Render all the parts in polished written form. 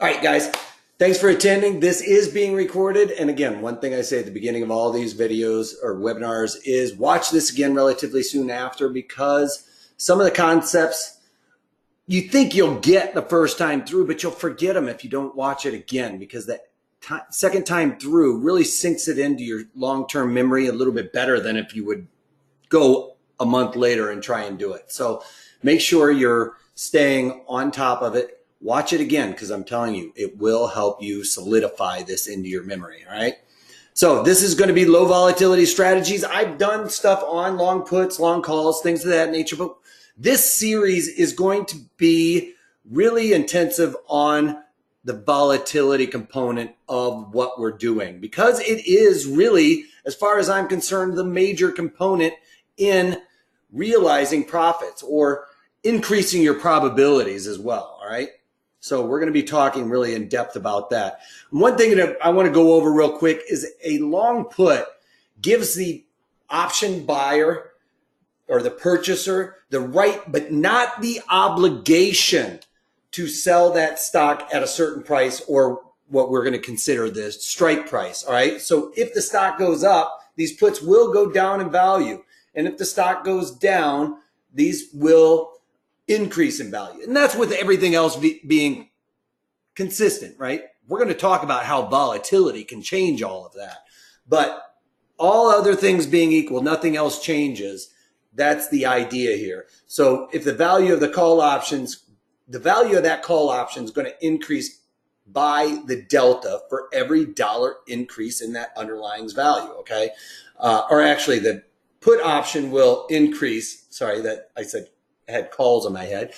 All right, guys, thanks for attending. This is being recorded. And again, one thing I say at the beginning of all these videos or webinars is watch this again relatively soon after, because some of the concepts you think you'll get the first time through, but you'll forget them if you don't watch it again, because that second time through really sinks it into your long-term memory a little bit better than if you would go a month later and try and do it. So make sure you're staying on top of it. Watch it again, because I'm telling you, it will help you solidify this into your memory, all right? So this is going to be low volatility strategies. I've done stuff on long puts, long calls, things of that nature, but this series is going to be really intensive on the volatility component of what we're doing, because it is really, as far as I'm concerned, the major component in realizing profits or increasing your probabilities as well, all right? So we're going to be talking really in depth about that. One thing that I want to go over real quick is a long put gives the option buyer or the purchaser the right, but not the obligation to sell that stock at a certain price, or what we're going to consider the strike price. All right. So if the stock goes up, these puts will go down in value. And if the stock goes down, these will increase in value. And that's with everything else being consistent, right? We're going to talk about how volatility can change all of that. But all other things being equal, nothing else changes. That's the idea here. So if the value of the call options, the value of that call option is going to increase by the delta for every dollar increase in that underlying value, okay? Or actually the put option will increase. Sorry, that I said I had calls on my head.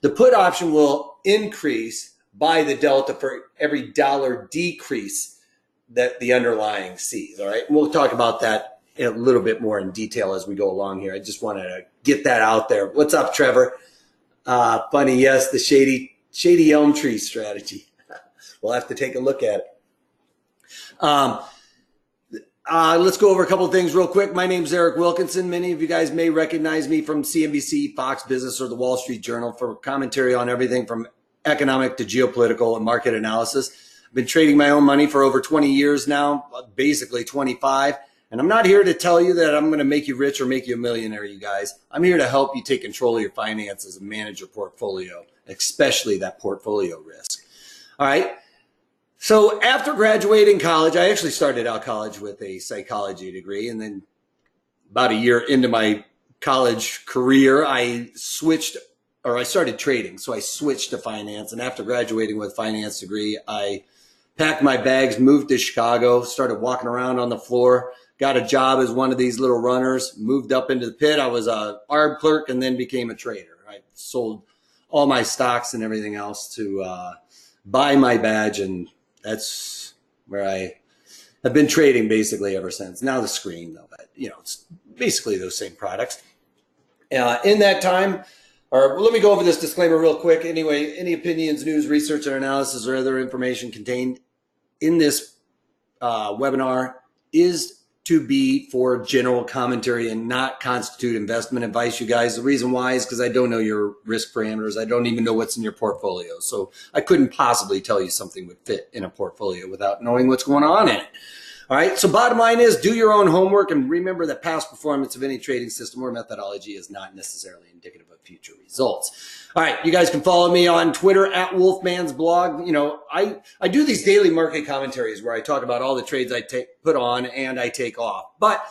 The put option will increase by the delta for every dollar decrease that the underlying sees. All right. And we'll talk about that in a little bit more in detail as we go along here. I just wanted to get that out there. What's up, Trevor? Funny. Yes. The shady elm tree strategy. We'll have to take a look at it. Let's go over a couple of things real quick. My name is Eric Wilkinson. Many of you guys may recognize me from CNBC, Fox Business, or the Wall Street Journal for commentary on everything from economic to geopolitical and market analysis. I've been trading my own money for over 20 years now, basically 25. And I'm not here to tell you that I'm going to make you rich or make you a millionaire, you guys. I'm here to help you take control of your finances and manage your portfolio, especially that portfolio risk. All right. So after graduating college, I actually started out college with a psychology degree. And then about a year into my college career, I started trading. So I switched to finance. And after graduating with a finance degree, I packed my bags, moved to Chicago, started walking around on the floor, got a job as one of these little runners, moved up into the pit. I was a ARB clerk and then became a trader. I sold all my stocks and everything else to buy my badge, and that's where I have been trading basically ever since. Now the screen, though, but it's basically those same products. In that time, or let me go over this disclaimer real quick. Anyway, any opinions, news, research, or analysis, or other information contained in this webinar is to be for general commentary and not constitute investment advice, you guys. The reason why is because I don't know your risk parameters. I don't even know what's in your portfolio. So I couldn't possibly tell you something would fit in a portfolio without knowing what's going on in it. All right. So bottom line is do your own homework and remember that past performance of any trading system or methodology is not necessarily indicative of future results. All right. You guys can follow me on Twitter at Wolfman's blog. I do these daily market commentaries where I talk about all the trades I put on and I take off. But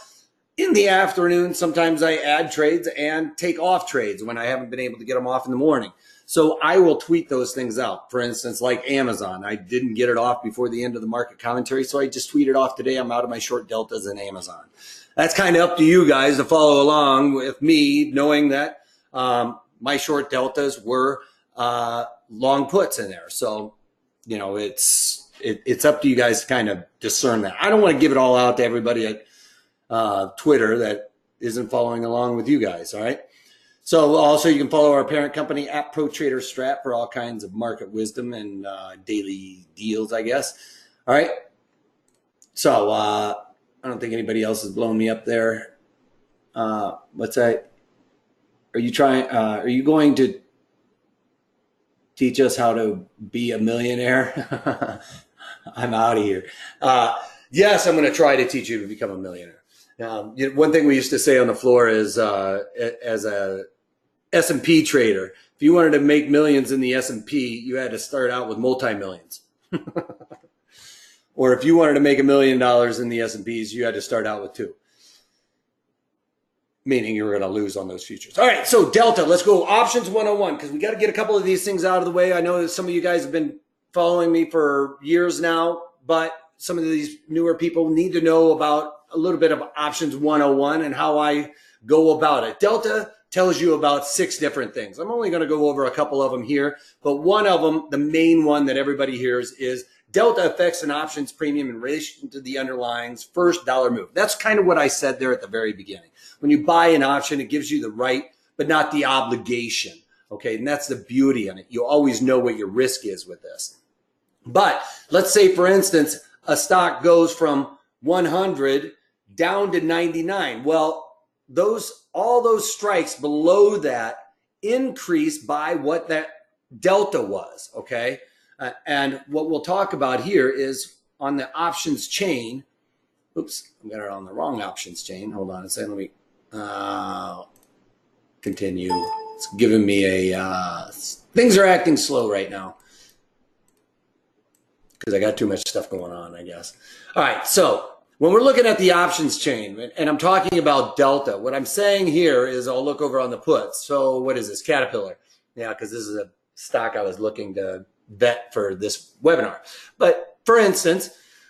in the afternoon, sometimes I add trades and take off trades when I haven't been able to get them off in the morning. So I will tweet those things out. For instance, like Amazon, I didn't get it off before the end of the market commentary, so I just tweeted off today. I'm out of my short deltas in Amazon. That's kind of up to you guys to follow along with me, knowing that my short deltas were long puts in there. So, it's up to you guys to kind of discern that. I don't want to give it all out to everybody at Twitter that isn't following along with you guys. All right. So also you can follow our parent company at ProTraderStrat for all kinds of market wisdom and daily deals, I guess. All right. So I don't think anybody else has blown me up there. What's that? Are you going to teach us how to be a millionaire? I'm out of here. Yes, I'm going to try to teach you to become a millionaire. One thing we used to say on the floor is, as a S&P trader, if you wanted to make millions in the S&P, you had to start out with multi-millions. Or if you wanted to make $1 million in the S&Ps, you had to start out with 2. Meaning you were going to lose on those futures. All right, so Delta, let's go options 101, because we got to get a couple of these things out of the way. I know that some of you guys have been following me for years now, but some of these newer people need to know about a little bit of options 101 and how I go about it. Delta tells you about 6 different things. I'm only going to go over a couple of them here, but one of them, the main one that everybody hears, is Delta affects an options premium in relation to the underlying's first dollar move. That's kind of what I said there at the very beginning. When you buy an option, it gives you the right, but not the obligation. Okay, and that's the beauty in it. You always know what your risk is with this. But let's say, for instance, a stock goes from 100 down to 99. Well, all those strikes below that increase by what that delta was, okay? And what we'll talk about here is on the options chain. Oops, I got it on the wrong options chain. Hold on a second. Let me continue. It's giving me a things are acting slow right now because I got too much stuff going on, I guess. All right, so when we're looking at the options chain, and I'm talking about delta, what I'm saying here is I'll look over on the puts. So what is this? Caterpillar. Yeah, because this is a stock I was looking to bet for this webinar. But for instance,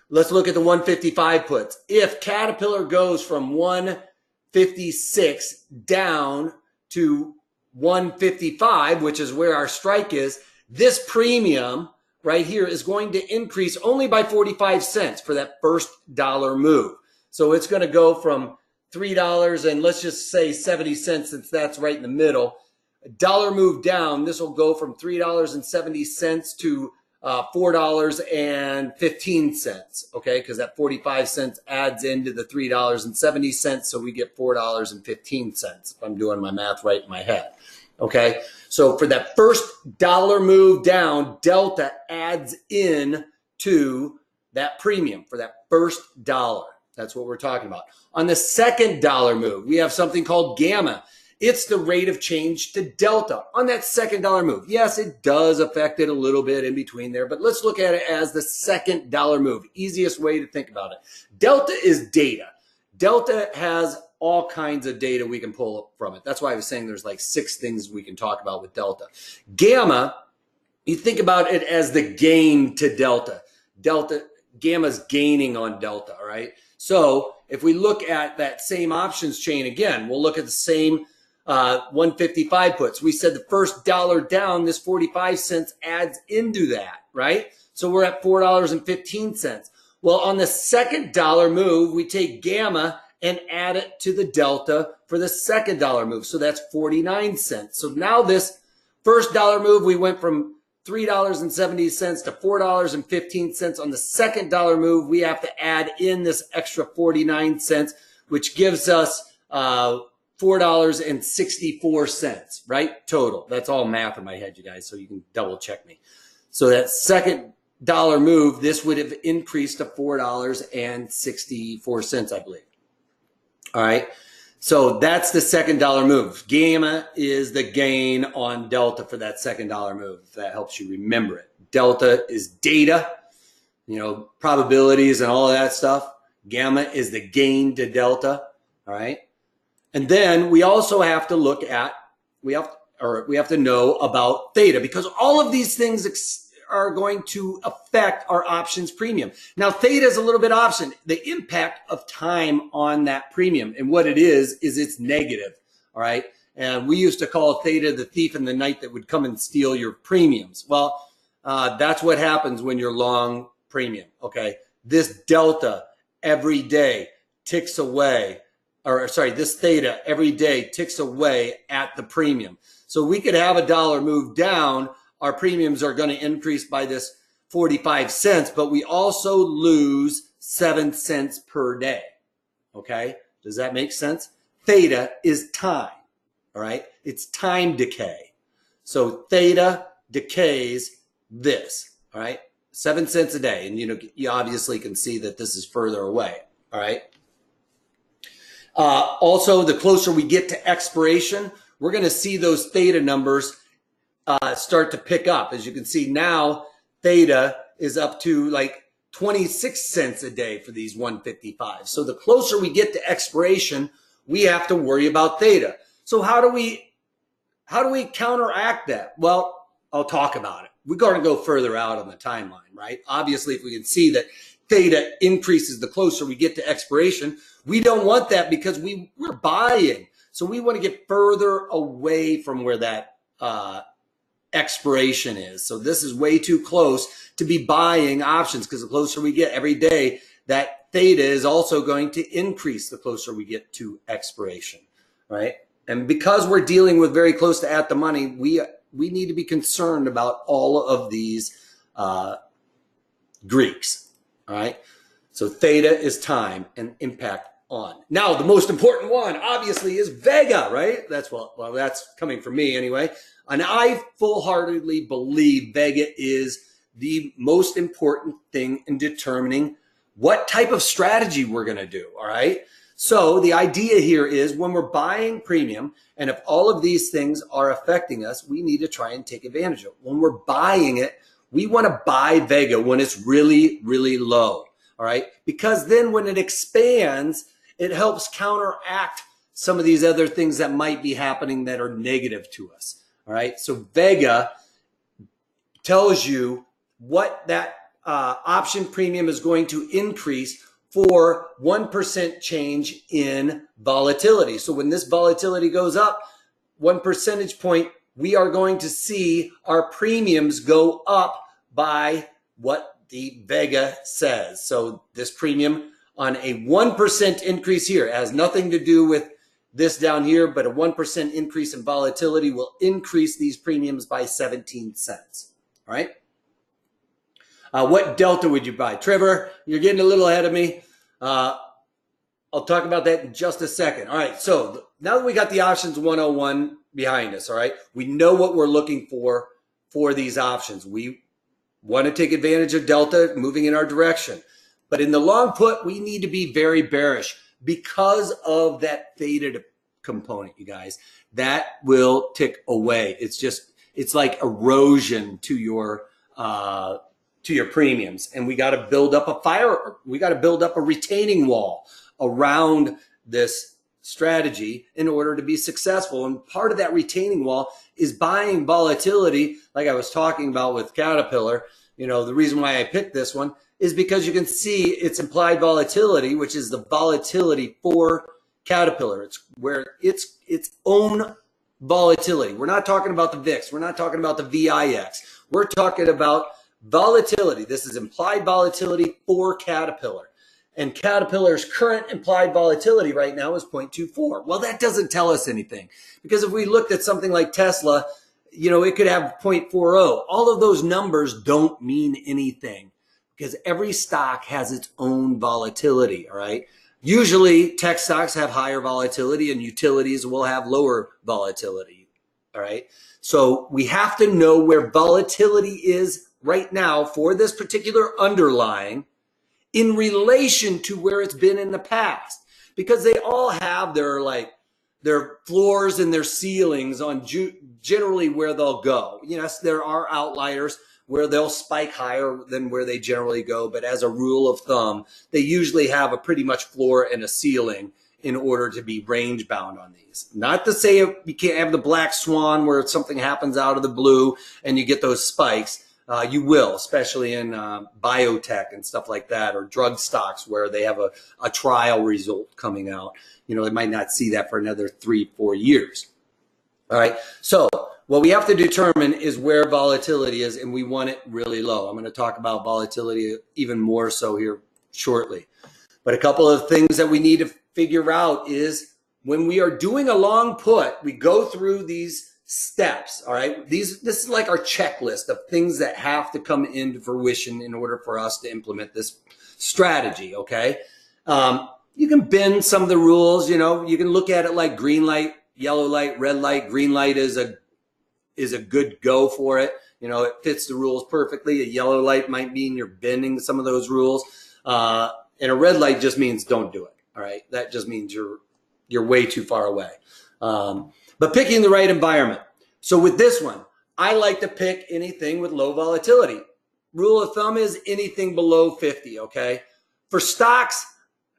let's look at the 155 puts. If Caterpillar goes from 156 down to 155, which is where our strike is, this premium right here is going to increase only by 45 cents for that first dollar move. So it's going to go from $3 and let's just say 70 cents, since that's right in the middle. A dollar move down, this will go from $3.70 to $4.15, okay? Because that 45 cents adds into the $3.70, so we get $4.15, if I'm doing my math right in my head, okay? So for that first dollar move down, delta adds in to that premium for that first dollar. That's what we're talking about. On the second dollar move, we have something called gamma. It's the rate of change to delta on that second dollar move. Yes, it does affect it a little bit in between there, but let's look at it as the second dollar move. Easiest way to think about it. Delta is data. Delta has all kinds of data we can pull up from it. That's why I was saying there's like 6 things we can talk about with delta. Gamma, you think about it as the gain to delta. Gamma's gaining on delta, all right? So if we look at that same options chain again, we'll look at the same 155 puts. We said the first dollar down, this 45 cents adds into that, right? So we're at $4.15. Well, on the second dollar move, we take gamma and add it to the delta for the second dollar move. So that's 49 cents. So now this first dollar move, we went from $3.70 to $4.15. On the second dollar move, we have to add in this extra 49 cents, which gives us $4.64, right? Total. That's all math in my head, you guys, so you can double check me. So that second dollar move, this would have increased to $4.64, I believe. All right. So that's the second dollar move. Gamma is the gain on delta for that second dollar move, if that helps you remember it. Delta is data, probabilities and all of that stuff. Gamma is the gain to delta. All right. And then we also have to look at, we have to know about theta, because all of these things are going to affect our options premium. Now, theta is a little bit option, the impact of time on that premium. And what it is it's negative. All right. And we used to call theta the thief in the night that would come and steal your premiums. Well, that's what happens when you're long premium. Okay. This delta every day ticks away. This theta every day ticks away at the premium. So we could have a dollar move down. Our premiums are going to increase by this 45 cents, but we also lose 7 cents per day. Okay. Does that make sense? Theta is time. All right. It's time decay. So theta decays this, all right? 7 cents a day. And, you obviously can see that this is further away, all right? Also, the closer we get to expiration, we're going to see those theta numbers start to pick up. As you can see now, theta is up to like 26 cents a day for these 155. So the closer we get to expiration, we have to worry about theta. So how do we counteract that? Well, I'll talk about it. We're going to go further out on the timeline, right? Obviously, if we can see that theta increases the closer we get to expiration, we don't want that because we're buying. So we want to get further away from where that expiration is. So this is way too close to be buying options, because the closer we get every day, that theta is also going to increase the closer we get to expiration, right? And because we're dealing with very close to at the money, we need to be concerned about all of these Greeks, all right? So theta is time and impact on. Now, the most important one, obviously, is Vega, right? That's coming from me anyway. And I full-heartedly believe Vega is the most important thing in determining what type of strategy we're going to do, all right? So the idea here is when we're buying premium, and if all of these things are affecting us, we need to try and take advantage of it. When we're buying it, we want to buy Vega when it's really, really low, all right? Because then when it expands, it helps counteract some of these other things that might be happening that are negative to us, all right? So Vega tells you what that option premium is going to increase for 1% change in volatility. So when this volatility goes up 1 percentage point, we are going to see our premiums go up by what the Vega says. So this premium on a 1% increase here, it has nothing to do with this down here, but a 1% increase in volatility will increase these premiums by 17 cents, all right? What delta would you buy? Trevor, you're getting a little ahead of me. I'll talk about that in just a second. All right, so now that we got the options 101 behind us, all right, we know what we're looking for these options. We want to take advantage of delta moving in our direction. But in the long put, we need to be very bearish because of that theta component, you guys. That will tick away. It's like erosion to your premiums. And we got to build up a retaining wall around this strategy in order to be successful. And part of that retaining wall is buying volatility, like I was talking about with Caterpillar. The reason why I picked this one is because you can see its implied volatility, which is the volatility for Caterpillar. It's where its own volatility. We're not talking about the VIX. We're not talking about the VIX. We're talking about volatility. This is implied volatility for Caterpillar. And Caterpillar's current implied volatility right now is 0.24. Well, that doesn't tell us anything, because if we looked at something like Tesla, it could have 0.40. All of those numbers don't mean anything because every stock has its own volatility, all right? Usually tech stocks have higher volatility and utilities will have lower volatility, all right? So we have to know where volatility is right now for this particular underlying in relation to where it's been in the past, because they all have their floors and their ceilings on generally where they'll go. Yes, there are outliers where they'll spike higher than where they generally go, but as a rule of thumb, they usually have a pretty much floor and a ceiling in order to be range bound on these. Not to say you can't have the black swan where something happens out of the blue and you get those spikes. You will, especially in biotech and stuff like that, or drug stocks where they have a trial result coming out. They might not see that for another 3-4 years. All right. So what we have to determine is where volatility is, and we want it really low. I'm going to talk about volatility even more so here shortly. But a couple of things that we need to figure out is when we are doing a long put, we go through these steps, all right? This is like our checklist of things that have to come into fruition in order for us to implement this strategy, okay? You can bend some of the rules, you can look at it like green light, yellow light, red light. Green light is a good go for it. You know, it fits the rules perfectly. A yellow light might mean you're bending some of those rules. And a red light just means don't do it. All right. That just means you're way too far away. But picking the right environment. So with this one, I like to pick anything with low volatility. Rule of thumb is anything below 50, okay? For stocks,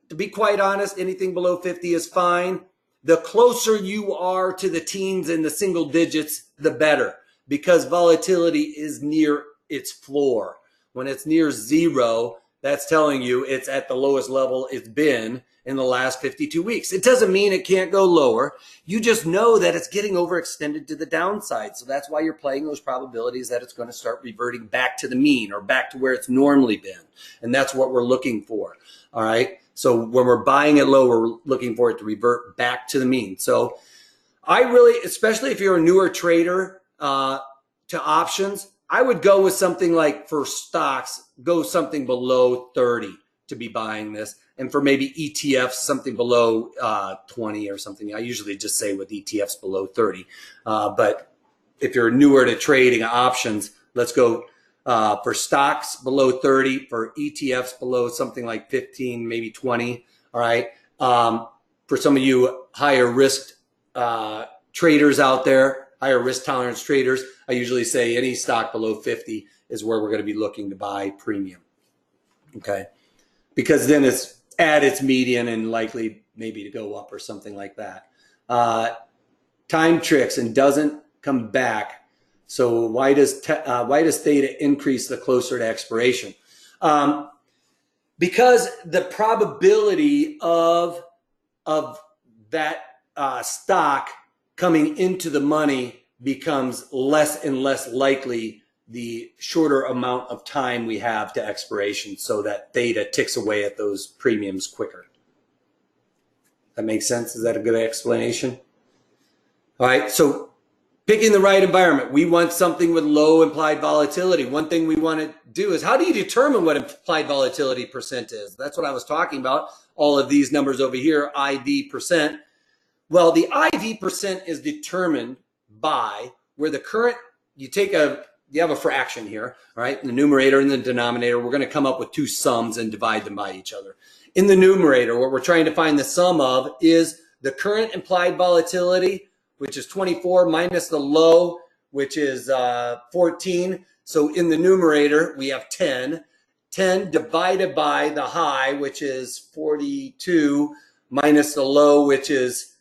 to be quite honest, anything below 50 is fine. The closer you are to the teens and the single digits, the better, because volatility is near its floor. When it's near zero, that's telling you it's at the lowest level it's been in the last 52 weeks. It doesn't mean it can't go lower. You just know that it's getting overextended to the downside. So that's why you're playing those probabilities that it's going to start reverting back to the mean or back to where it's normally been. And that's what we're looking for. All right. So when we're buying it low, we're looking for it to revert back to the mean. So I really, especially if you're a newer trader to options, I would go with something like, for stocks, go something below 30 to be buying this. And for maybe ETFs, something below 20 or something. I usually just say with ETFs below 30. But if you're newer to trading options, let's go for stocks below 30, for ETFs below something like 15, maybe 20. All right. For some of you higher risk traders out there, higher risk tolerance traders, I usually say any stock below 50 is where we're going to be looking to buy premium. Okay. Because then it's at its median and likely maybe to go up or something like that. Time tricks and doesn't come back. So why does theta increase the closer to expiration? Because the probability of that stock coming into the money becomes less and less likely the shorter amount of time we have to expiration, so that theta ticks away at those premiums quicker. That makes sense? Is that a good explanation? All right, so picking the right environment. We want something with low implied volatility. One thing we want to do is, how do you determine what implied volatility percent is? That's what I was talking about. All of these numbers over here, IV percent. Well, the IV percent is determined by where the current, you have a fraction here, all right? In the numerator and the denominator, we're going to come up with two sums and divide them by each other. In the numerator, what we're trying to find the sum of is the current implied volatility, which is 24, minus the low, which is 14. So in the numerator, we have 10. 10 divided by the high, which is 42, minus the low, which is,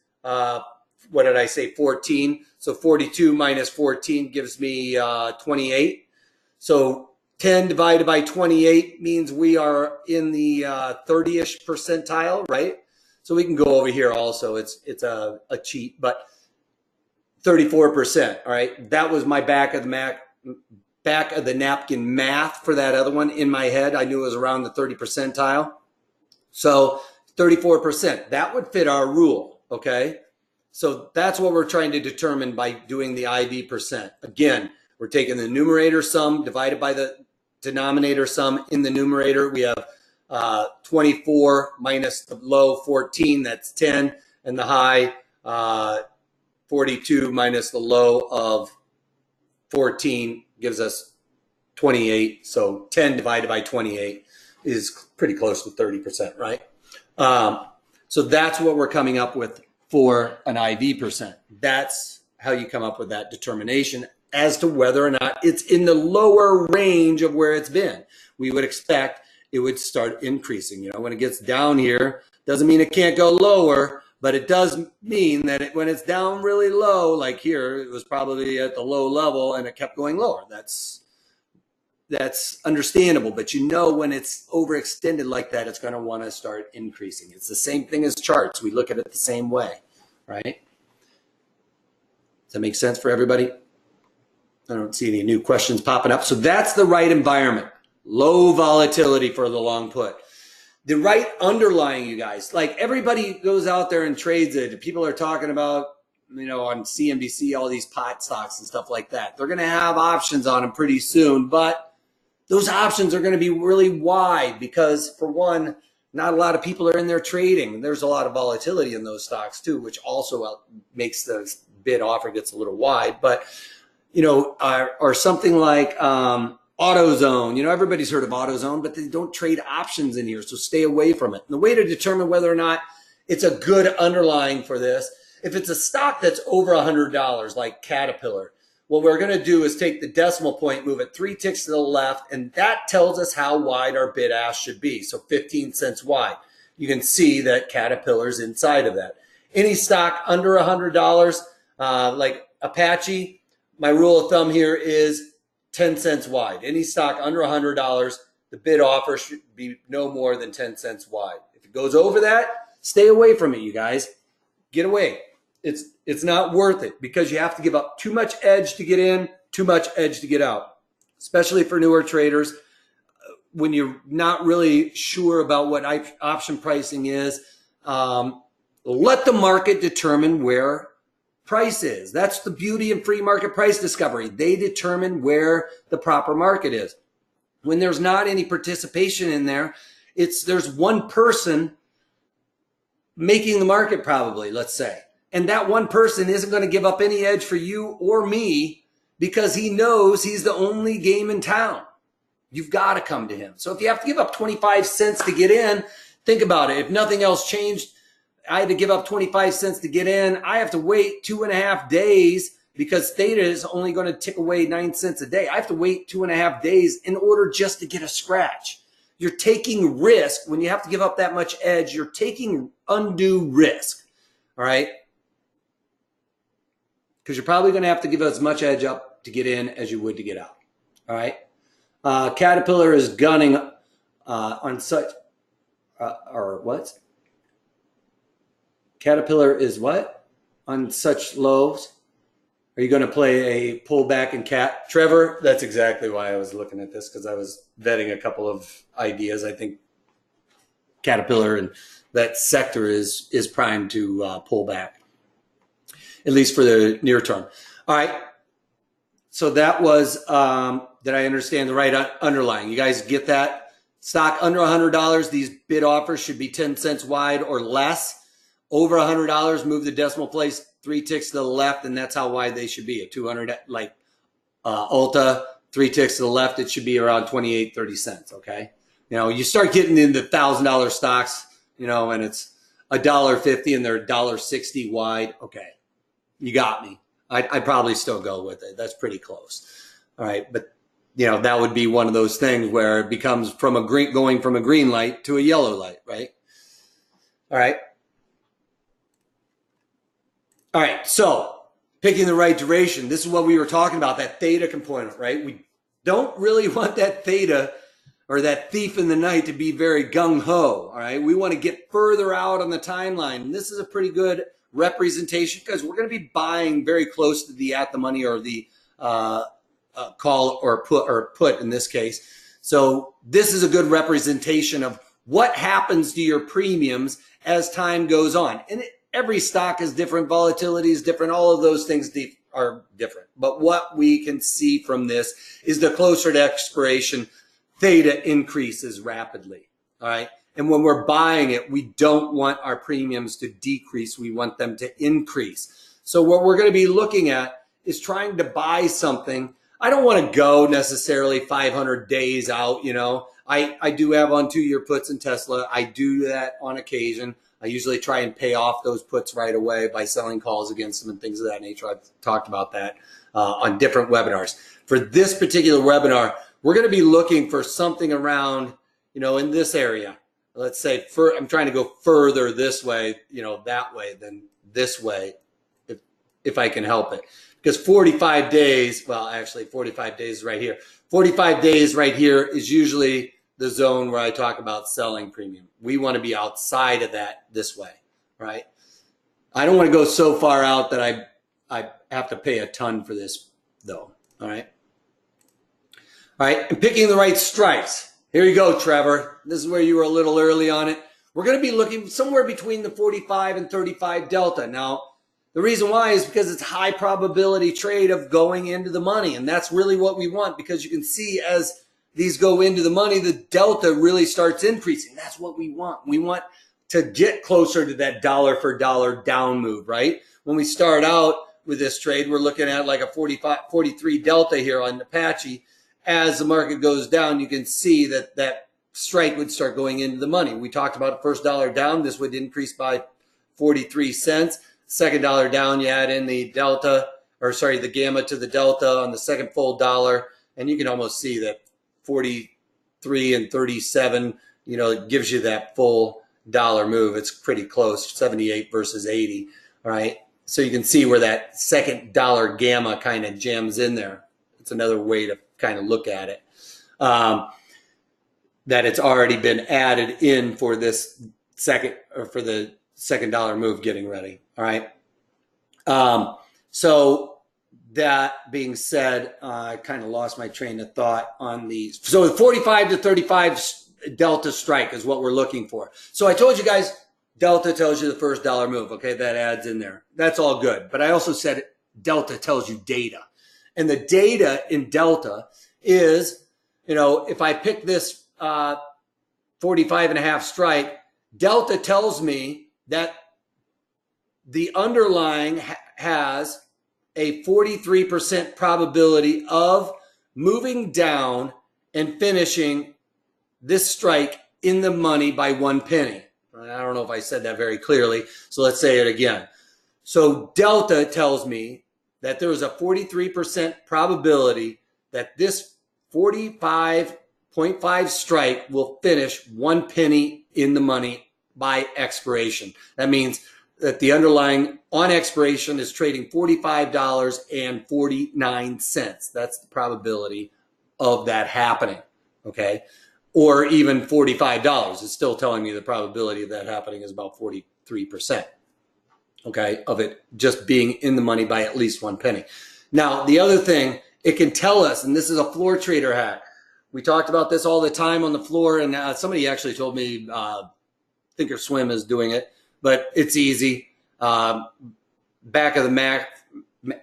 14. So 42 minus 14 gives me 28. So 10 divided by 28 means we are in the 30-ish percentile, right? So we can go over here also. It's a cheat, but 34%. All right. That was my back of the napkin math for that other one in my head. I knew it was around the 30 percentile. So 34%, that would fit our rule. Okay. So that's what we're trying to determine by doing the IV percent. Again, we're taking the numerator sum divided by the denominator sum. In the numerator, we have 24 minus the low 14, that's 10, and the high 42 minus the low of 14 gives us 28. So 10 divided by 28 is pretty close to 30%, right? So that's what we're coming up with for an IV percent. That's how you come up with that determination as to whether or not it's in the lower range of where it's been. We would expect it would start increasing. You know, when it gets down here, doesn't mean it can't go lower, but it does mean that when it's down really low, like here, it was probably at the low level and it kept going lower. That's understandable, but you know when it's overextended like that, it's going to want to start increasing. It's the same thing as charts. We look at it the same way, right? Does that make sense for everybody? I don't see any new questions popping up. So that's the right environment. Low volatility for the long put. The right underlying, you guys, like everybody goes out there and trades it. People are talking about, you know, on CNBC, all these pot stocks and stuff like that. They're going to have options on them pretty soon, but those options are going to be really wide because, for one, not a lot of people are in there trading. There's a lot of volatility in those stocks too, which also makes the bid offer gets a little wide. But or something like AutoZone. Everybody's heard of AutoZone, but they don't trade options in here, so stay away from it. And the way to determine whether or not it's a good underlying for this, if it's a stock that's over $100, like Caterpillar, what we're going to do is take the decimal point, move it 3 ticks to the left, and that tells us how wide our bid ask should be. So 15 cents wide. You can see that Caterpillar's inside of that. Any stock under $100, like Apache, my rule of thumb here is 10 cents wide. Any stock under $100, the bid offer should be no more than 10 cents wide. If it goes over that, stay away from it, you guys. Get away. It's not worth it because you have to give up too much edge to get in, too much edge to get out, especially for newer traders. When you're not really sure about what option pricing is, let the market determine where price is. That's the beauty of free market price discovery. They determine where the proper market is. When there's not any participation in there, there's one person making the market probably, let's say. And that one person isn't going to give up any edge for you or me because he knows he's the only game in town. You've got to come to him. So if you have to give up 25 cents to get in, think about it. If nothing else changed, I had to give up 25 cents to get in. I have to wait 2.5 days because theta is only going to tick away 9 cents a day. I have to wait 2.5 days in order just to get a scratch. You're taking risk. When you have to give up that much edge, you're taking undue risk. All right? Because you're probably going to have to give as much edge up to get in as you would to get out. All right? Caterpillar is gunning on such, or what? Caterpillar is what? On such lows. Are you going to play a pullback in cat? Trevor, that's exactly why I was looking at this, because I was vetting a couple of ideas. I think Caterpillar and that sector is primed to pull back, at least for the near term. All right. So that was, did I understand the right underlying? You guys get that? Stock under $100, these bid offers should be 10 cents wide or less. Over $100, move the decimal place 3 ticks to the left, and that's how wide they should be. At 200, like Ulta, 3 ticks to the left, it should be around 28, 30 cents, okay? You start getting into $1,000 stocks, and it's $1.50 and they're $1.60 wide, okay, you got me. I'd probably still go with it. That's pretty close. All right. But, that would be one of those things where it becomes going from a green light to a yellow light, right? All right. All right. So picking the right duration. This is what we were talking about, that theta component, right? We don't really want that theta or that thief in the night to be very gung-ho. All right. We want to get further out on the timeline. And this is a pretty good representation because we're going to be buying very close to the at the money or the call or put in this case. So this is a good representation of what happens to your premiums as time goes on. And every stock is different, volatility is different, all of those things are different. But what we can see from this is the closer to expiration, theta increases rapidly. All right. And when we're buying it, we don't want our premiums to decrease. We want them to increase. So what we're going to be looking at is trying to buy something. I don't want to go necessarily 500 days out. I do have on 2-year puts in Tesla. I do that on occasion. I usually try and pay off those puts right away by selling calls against them and things of that nature. I've talked about that on different webinars. For this particular webinar, we're going to be looking for something around, in this area. Let's say I'm trying to go further this way, that way than this way, if I can help it. Because 45 days, well, actually 45 days right here. 45 days right here is usually the zone where I talk about selling premium. We want to be outside of that this way, right? I don't want to go so far out that I have to pay a ton for this, though, all right? All right, and picking the right strikes. Here you go, Trevor. This is where you were a little early on it. We're going to be looking somewhere between the 45 and 35 delta. Now, the reason why is because it's high probability trade of going into the money, and that's really what we want because you can see as these go into the money, the delta really starts increasing. That's what we want. We want to get closer to that dollar for dollar down move, right? When we start out, with this trade. We're looking at like a 43 delta here on Apache. As the market goes down, you can see that that strike would start going into the money. We talked about first dollar down. This would increase by 43 cents. Second dollar down, you add in the delta, or sorry, the gamma to the delta on the second full dollar. And you can almost see that 43 and 37, you know, it gives you that full dollar move. It's pretty close, 78 versus 80, all right? So you can see where that second dollar gamma kind of jams in there. It's another way to kind of look at it, that it's already been added in for this second, or for the second dollar move getting ready, all right? So that being said, I kind of lost my train of thought on these. So the 45 to 35 delta strike is what we're looking for. So I told you guys, delta tells you the first dollar move. Okay, that adds in there. That's all good. But I also said delta tells you data. And the data in delta is, you know, if I pick this 45.5 strike, delta tells me that the underlying has a 43% probability of moving down and finishing this strike in the money by 1 penny. I don't know if I said that very clearly, so let's say it again. So delta tells me that there is a 43% probability that this 45.5 strike will finish 1 penny in the money by expiration. That means that the underlying on expiration is trading $45.49. That's the probability of that happening, okay? Or even $45. It's still telling me the probability of that happening is about 43%, okay, of it just being in the money by at least 1 penny. Now, the other thing it can tell us, and this is a floor trader hack. We talked about this all the time on the floor, and somebody actually told me Thinkorswim is doing it, but it's easy. Back of the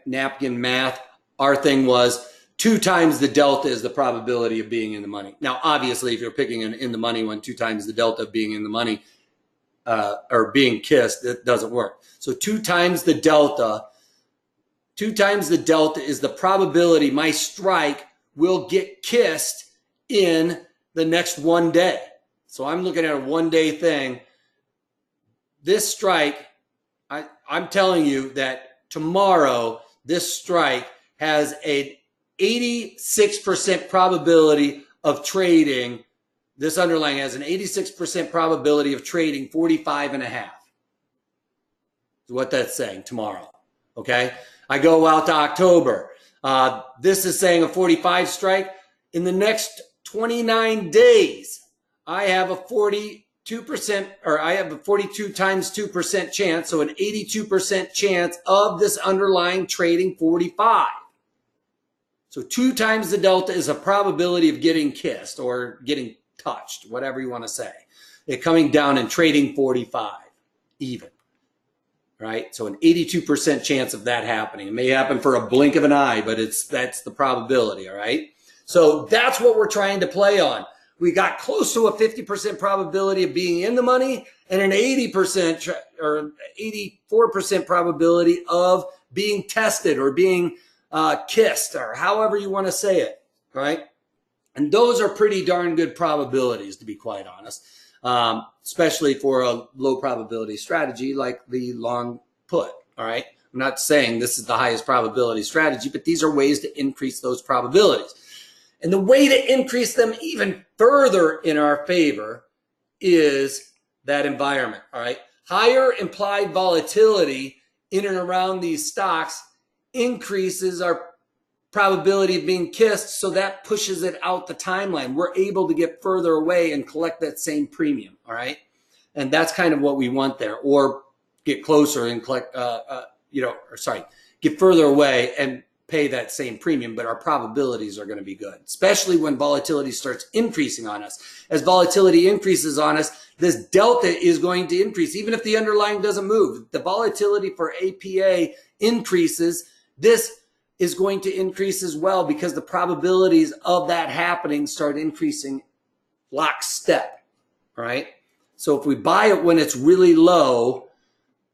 napkin math, our thing was 2 times the delta is the probability of being in the money. Now, obviously, if you're picking an in the money one, 2 times the delta of being in the money or being kissed, it doesn't work. So 2 times the delta is the probability my strike will get kissed in the next 1 day. So I'm looking at a 1-day thing. This strike, I'm telling you that tomorrow, this strike has an 86% probability of trading. This underlying has an 86% probability of trading 45.5. Is what that's saying tomorrow. Okay. I go out to October. This is saying a 45 strike. In the next 29 days, I have a 42%, or I have a 42 times 2% chance. So an 82% chance of this underlying trading 45. So 2 times the delta is a probability of getting kissed or getting touched, whatever you want to say. It coming down and trading 45 even, right? So an 82% chance of that happening. It may happen for a blink of an eye, but that's the probability, all right? So that's what we're trying to play on. We got close to a 50% probability of being in the money and an 80% or 84% probability of being tested or being kissed, or however you want to say it, right? And those are pretty darn good probabilities, to be quite honest, especially for a low probability strategy like the long put, all right? I'm not saying this is the highest probability strategy, but these are ways to increase those probabilities. And the way to increase them even further in our favor is that environment, all right? Higher implied volatility in and around these stocks increases our probability of being kissed, so that pushes it out the timeline. We're able to get further away and collect that same premium, all right? And that's kind of what we want there, or get closer and collect, get further away and pay that same premium, but our probabilities are going to be good, especially when volatility starts increasing on us. As volatility increases on us, this delta is going to increase, even if the underlying doesn't move. The volatility for APA increases. This is going to increase as well because the probabilities of that happening start increasing lockstep, all right? So if we buy it when it's really low,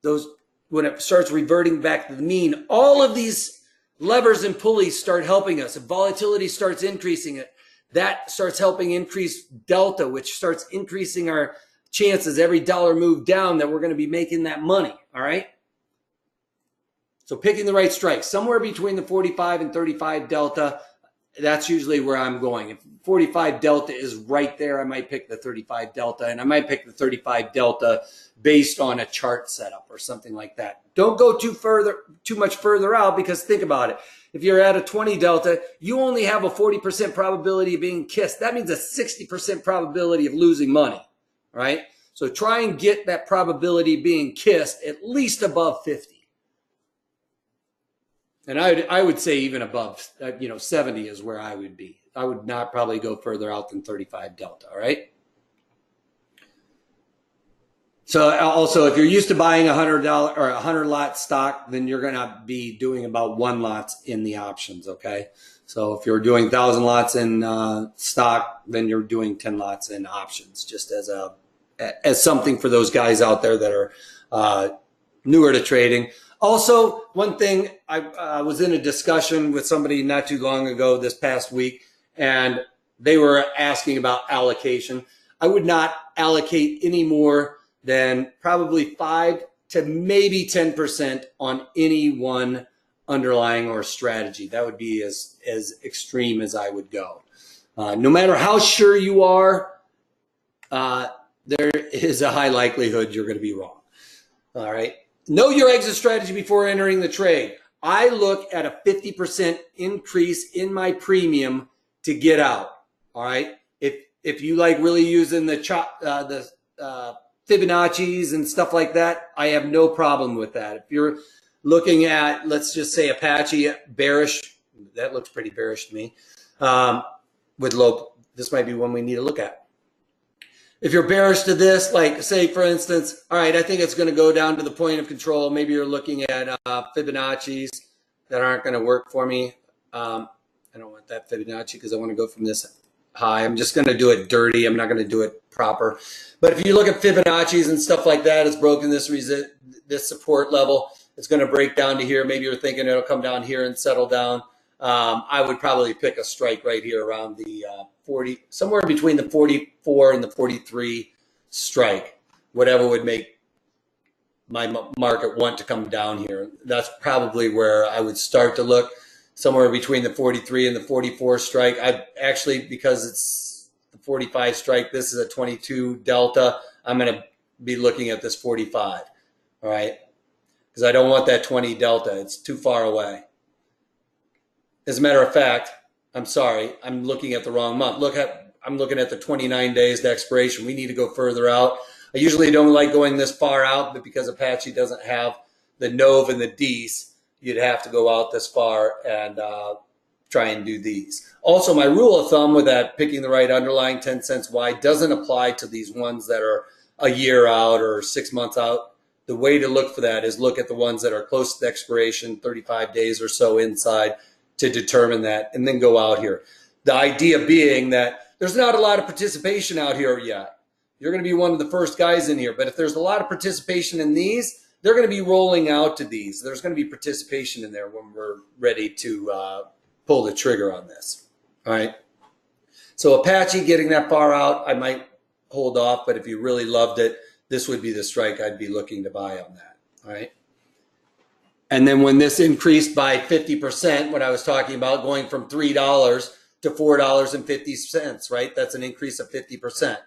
those when it starts reverting back to the mean, all of these levers and pulleys start helping us. If volatility starts increasing it, that starts helping increase delta, which starts increasing our chances every dollar move down that we're going to be making that money. All right. So picking the right strike, somewhere between the 45 and 35 delta, that's usually where I'm going. If 45 delta is right there, I might pick the 35 delta, and I might pick the 35 delta based on a chart setup or something like that. Don't go too much further out, because think about it. If you're at a 20 delta, you only have a 40% probability of being kissed. That means a 60% probability of losing money, right? So try and get that probability of being kissed at least above 50. And I would say even above, 70 is where I would be. I would not probably go further out than 35 delta, all right? So also, if you're used to buying $100 or 100 lot stock, then you're going to be doing about 1 lots in the options, okay? So if you're doing 1,000 lots in stock, then you're doing 10 lots in options, just as something for those guys out there that are newer to trading. Also, one thing, I was in a discussion with somebody not too long ago this past week, and they were asking about allocation. I would not allocate any more than probably 5 to maybe 10% on any one underlying or strategy. That would be as extreme as I would go. No matter how sure you are, there is a high likelihood you're going to be wrong. All right. Know your exit strategy before entering the trade. I look at a 50% increase in my premium to get out. All right. If you like really using the Fibonacci's and stuff like that, I have no problem with that. If you're looking at, let's just say Apache bearish, that looks pretty bearish to me. With low, this might be one we need to look at. If you're bearish to this, like say for instance, all right, I think it's going to go down to the point of control. Maybe you're looking at Fibonacci's that aren't going to work for me. I don't want that Fibonacci because I want to go from this high. I'm just going to do it dirty. I'm not going to do it proper. But if you look at Fibonacci's and stuff like that, it's broken this support level. It's going to break down to here. Maybe you're thinking it'll come down here and settle down. I would probably pick a strike right here around the 40, somewhere between the 44 and the 43 strike, whatever would make my market want to come down here. That's probably where I would start to look, somewhere between the 43 and the 44 strike. I actually, because it's the 45 strike, this is a 22 delta. I'm going to be looking at this 45, all right? Because I don't want that 20 delta. It's too far away. As a matter of fact, I'm sorry, I'm looking at the wrong month. I'm looking at the 29 days to expiration. We need to go further out. I usually don't like going this far out, but because Apache doesn't have the NOV and the Ds, you'd have to go out this far and try and do these. Also, my rule of thumb with that picking the right underlying 10 cents wide doesn't apply to these ones that are a year out or 6 months out. The way to look for that is look at the ones that are close to expiration, 35 days or so inside, to determine that, and then go out here. The idea being that there's not a lot of participation out here yet. You're going to be one of the first guys in here, but if there's a lot of participation in these, they're going to be rolling out to these. There's going to be participation in there when we're ready to pull the trigger on this. All right. So Apache getting that far out, I might hold off, but if you really loved it, this would be the strike I'd be looking to buy on that. All right. And then when this increased by 50%, what I was talking about, going from $3 to $4.50, right? That's an increase of 50%.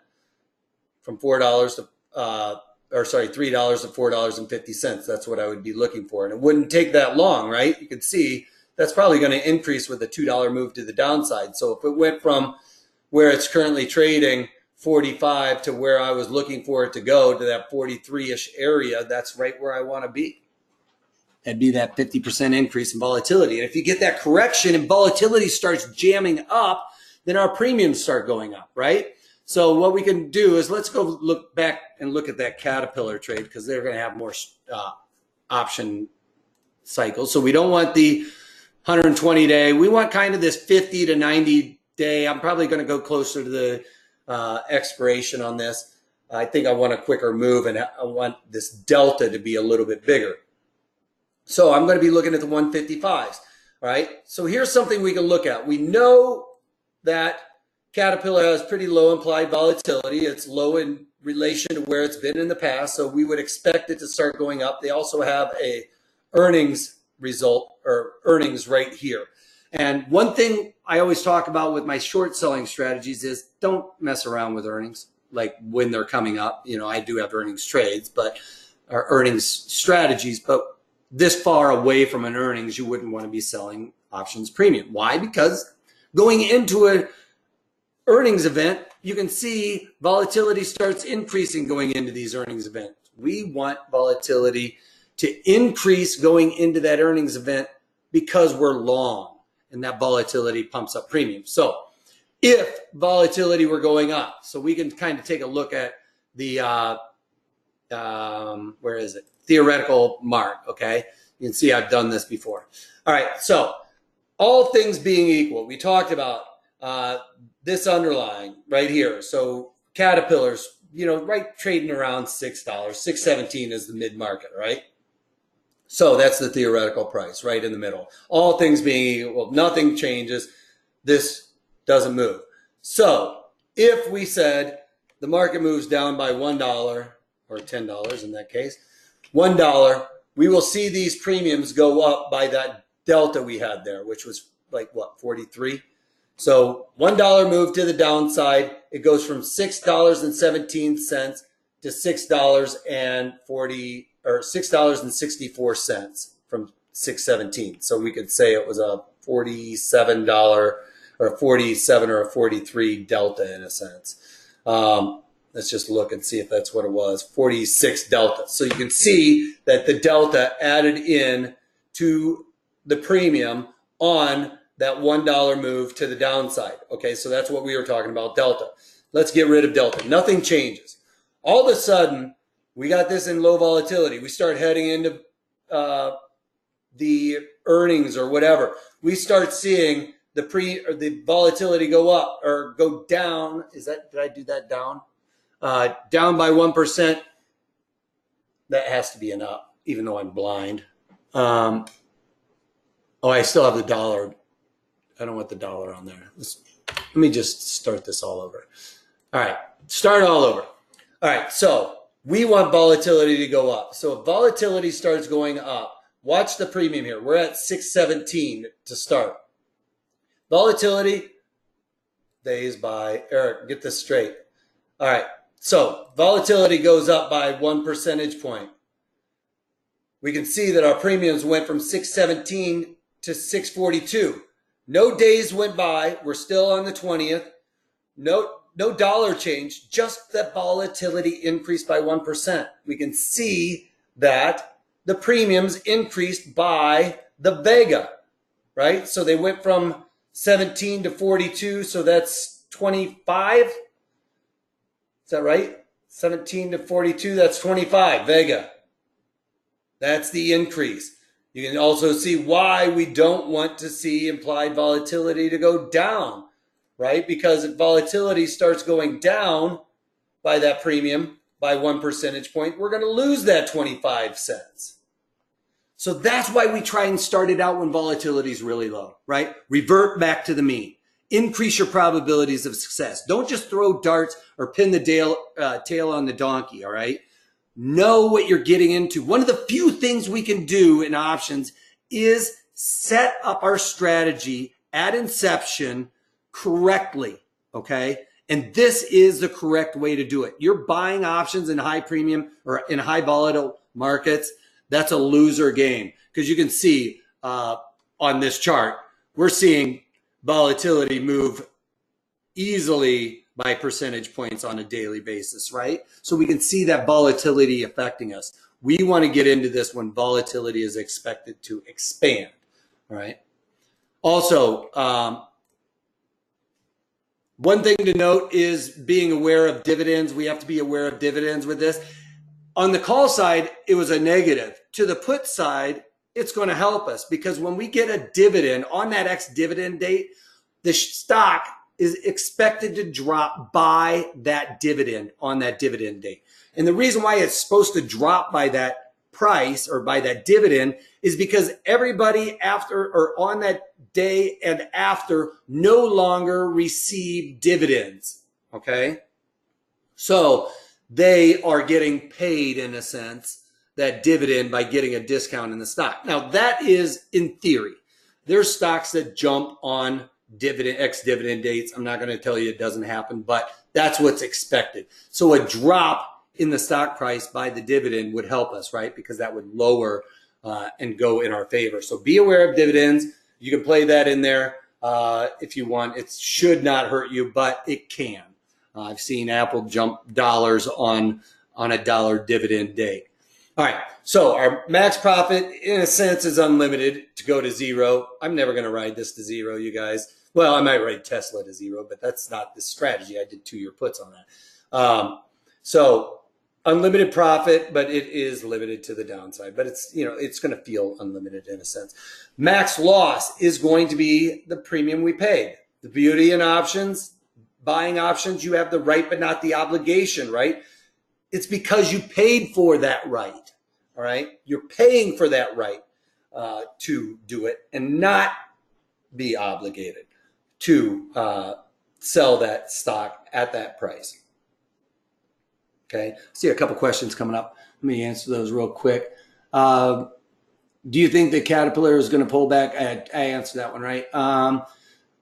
From $3 to $4.50. That's what I would be looking for. And it wouldn't take that long, right? You can see that's probably going to increase with a $2 move to the downside. So if it went from where it's currently trading, 45, to where I was looking for it to go, to that 43-ish area, that's right where I want to be. That'd be that 50% increase in volatility. And if you get that correction and volatility starts jamming up, then our premiums start going up, right? So what we can do is let's go look back and look at that Caterpillar trade, because they're going to have more option cycles. So we don't want the 120-day. We want kind of this 50 to 90-day. I'm probably going to go closer to the expiration on this. I think I want a quicker move, and I want this delta to be a little bit bigger. So I'm going to be looking at the 155s. All right. So here's something we can look at. We know that Caterpillar has pretty low implied volatility. It's low in relation to where it's been in the past. So we would expect it to start going up. They also have a earnings result or earnings right here. And one thing I always talk about with my short selling strategies is don't mess around with earnings. Like when they're coming up, you know, I do have earnings trades, but or earnings strategies, but this far away from an earnings, you wouldn't want to be selling options premium. Why? Because going into an earnings event, you can see volatility starts increasing going into these earnings events. We want volatility to increase going into that earnings event because we're long, and that volatility pumps up premium. So if volatility were going up, so we can kind of take a look at the, where is it? Theoretical mark, okay? You can see I've done this before. All right, so all things being equal, we talked about this underlying right here. So Caterpillar's, you know, right trading around $6, $6.17 is the mid-market, right? So that's the theoretical price right in the middle. All things being equal, nothing changes. This doesn't move. So if we said the market moves down by $1 or $10 in that case, $1, we will see these premiums go up by that delta we had there, which was like what, 43? So $1 move to the downside, it goes from $6.17 to $6.40 or $6.64 from 6.17. So we could say it was a $47 or a 47 or a 43 delta in a sense. Let's just look and see if that's what it was. 46 delta. So you can see that the delta added in to the premium on that $1 move to the downside. Okay, so that's what we were talking about, delta. Let's get rid of delta. Nothing changes. All of a sudden, we got this in low volatility. We start heading into the earnings or whatever. We start seeing the volatility go up or go down. Did I do that down? Down by 1%. That has to be an up, even though I'm blind. Oh, I still have the dollar. I don't want the dollar on there. Let me just start this all over. All right, start all over. All right, so we want volatility to go up. So if volatility starts going up, watch the premium here. We're at 617 to start. Volatility, days by, Eric, get this straight. All right, so volatility goes up by 1 percentage point. We can see that our premiums went from 617 to 642. No days went by. We're still on the 20th. No dollar change, just that volatility increased by 1%. We can see that the premiums increased by the Vega, right? So they went from 17 to 42, so that's 25. Is that right? 17 to 42, that's 25, Vega. That's the increase. You can also see why we don't want to see implied volatility to go down, right? Because if volatility starts going down by that premium by 1 percentage point, we're going to lose that 25 cents. So that's why we try and start it out when volatility is really low, right? Revert back to the mean. Increase your probabilities of success. Don't just throw darts or pin the tail on the donkey, all right? Know what you're getting into. One of the few things we can do in options is set up our strategy at inception correctly, okay? And this is the correct way to do it. You're buying options in high premium or in high volatile markets. That's a loser game because you can see on this chart, we're seeing volatility move easily by percentage points on a daily basis, right? So we can see that volatility affecting us. We want to get into this when volatility is expected to expand, all right? Also, one thing to note is being aware of dividends. We have to be aware of dividends with this. On the call side, it was a negative. To the put side, it's going to help us because when we get a dividend on that ex-dividend date, the stock is expected to drop by that dividend on that dividend date. And the reason why it's supposed to drop by that price or by that dividend is because everybody after or on that day and after no longer receive dividends. Okay. So they are getting paid, in a sense, that dividend by getting a discount in the stock. Now, that is in theory. There's stocks that jump on dividend, ex-dividend dates. I'm not going to tell you it doesn't happen, but that's what's expected. So a drop in the stock price by the dividend would help us, right? Because that would lower and go in our favor. So be aware of dividends. You can play that in there if you want. It should not hurt you, but it can. I've seen Apple jump dollars on a dollar dividend day. All right, so our max profit, in a sense, is unlimited to go to zero. I'm never going to ride this to zero, you guys. Well, I might ride Tesla to zero, but that's not the strategy. I did 2-year puts on that. So unlimited profit, but it is limited to the downside. But it's, you know, it's going to feel unlimited in a sense. Max loss is going to be the premium we paid. The beauty in options, buying options, you have the right but not the obligation, right? It's because you paid for that right, all right? You're paying for that right to do it and not be obligated to sell that stock at that price. Okay, see a couple questions coming up. Let me answer those real quick. Do you think the Caterpillar is going to pull back? I answered that one, right?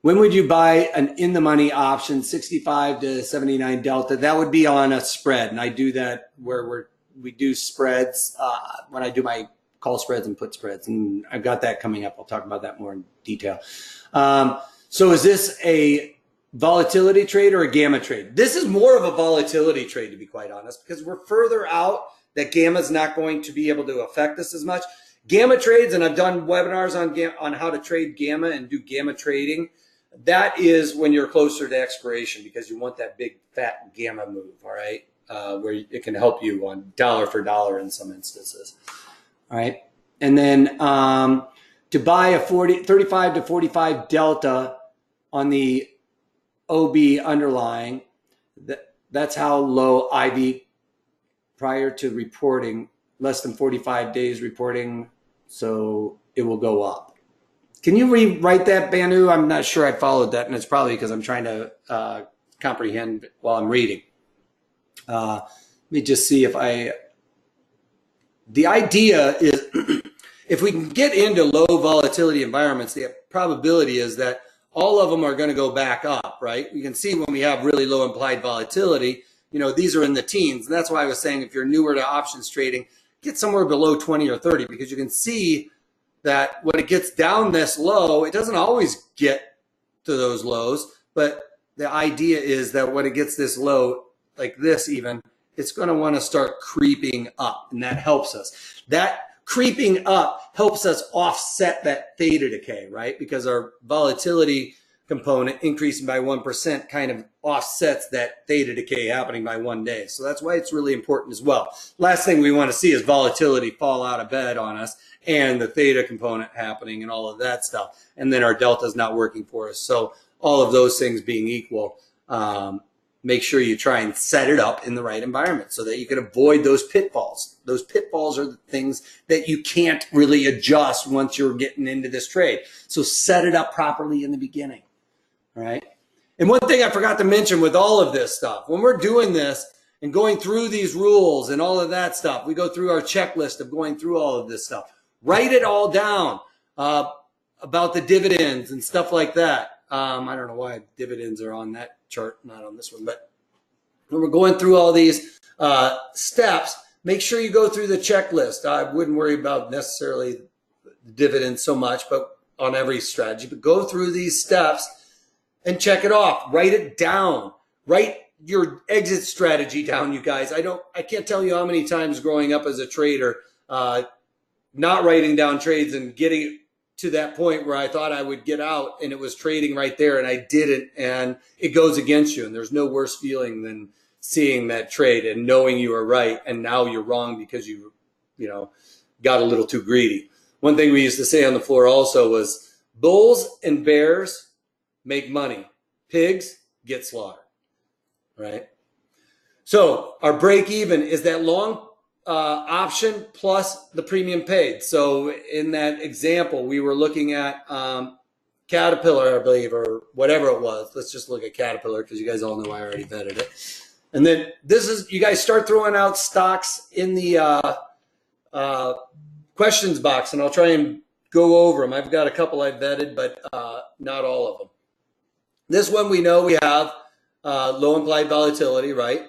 When would you buy an in-the-money option, 65 to 79 delta? That would be on a spread, and I do that where we do spreads when I do my call spreads and put spreads, and I've got that coming up. I'll talk about that more in detail. So is this a volatility trade or a gamma trade? This is more of a volatility trade, to be quite honest, because we're further out that gamma is not going to be able to affect us as much. Gamma trades, and I've done webinars on how to trade gamma and do gamma trading. That is when you're closer to expiration because you want that big fat gamma move, all right, where it can help you on dollar for dollar in some instances, all right. And then to buy a 35 to 45 delta on the OB underlying, that's how low IV prior to reporting, less than 45 days reporting, so it will go up. Can you rewrite that, Banu? I'm not sure I followed that, and it's probably because I'm trying to comprehend while I'm reading. Let me just see if the idea is if we can get into low volatility environments, the probability is that all of them are going to go back up, right? You can see when we have really low implied volatility, you know, these are in the teens. And that's why I was saying if you're newer to options trading, get somewhere below 20 or 30 because you can see that when it gets down this low, it doesn't always get to those lows. But the idea is that when it gets this low, like this even, it's going to want to start creeping up. And that helps us. That creeping up helps us offset that theta decay, right? Because our volatility component increasing by 1% kind of offsets that theta decay happening by 1 day. So that's why it's really important as well. Last thing we want to see is volatility fall out of bed on us and the theta component happening and all of that stuff. And then our delta is not working for us. So all of those things being equal, make sure you try and set it up in the right environment so that you can avoid those pitfalls. Those pitfalls are the things that you can't really adjust once you're getting into this trade. So set it up properly in the beginning, all right? And one thing I forgot to mention with all of this stuff, when we're doing this and going through these rules and all of that stuff, we go through our checklist of going through all of this stuff. Write it all down about the dividends and stuff like that. I don't know why dividends are on that chart, not on this one, but when we're going through all these steps, make sure you go through the checklist. I wouldn't worry about necessarily the dividends so much, but on every strategy, but go through these steps and check it off. Write it down. Write your exit strategy down, you guys. I can't tell you how many times growing up as a trader, not writing down trades and getting to that point where I thought I would get out and it was trading right there and I didn't, and it goes against you. And there's no worse feeling than seeing that trade and knowing you were right and now you're wrong because you got a little too greedy. One thing we used to say on the floor also was bulls and bears make money. Pigs get slaughtered, right? So our break even is that long option plus the premium paid. So in that example, we were looking at Caterpillar, I believe, or whatever it was. Let's just look at Caterpillar because you guys all know I already vetted it. And then this is, you guys start throwing out stocks in the questions box, and I'll try and go over them. I've got a couple I vetted, but not all of them. This one we know we have low implied volatility, right?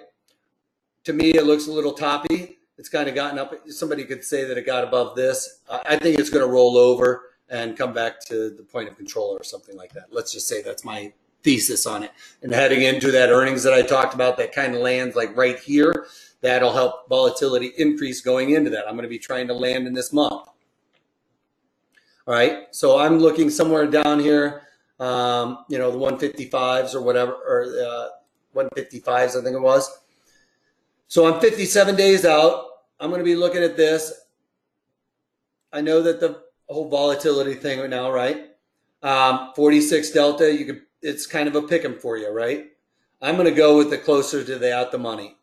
To me, it looks a little toppy. It's kind of gotten up. Somebody could say that it got above this. I think it's going to roll over and come back to the point of control or something like that. Let's just say that's my thesis on it. And heading into that earnings that I talked about, that kind of lands like right here, that'll help volatility increase going into that. I'm going to be trying to land in this month. All right. So I'm looking somewhere down here, the 155s or whatever, or 155s, I think it was. So I'm 57 days out. I'm going to be looking at this. I know that the whole volatility thing right now, right? 46 delta, it's kind of a pick 'em for you, right? I'm going to go with the closer to the at the money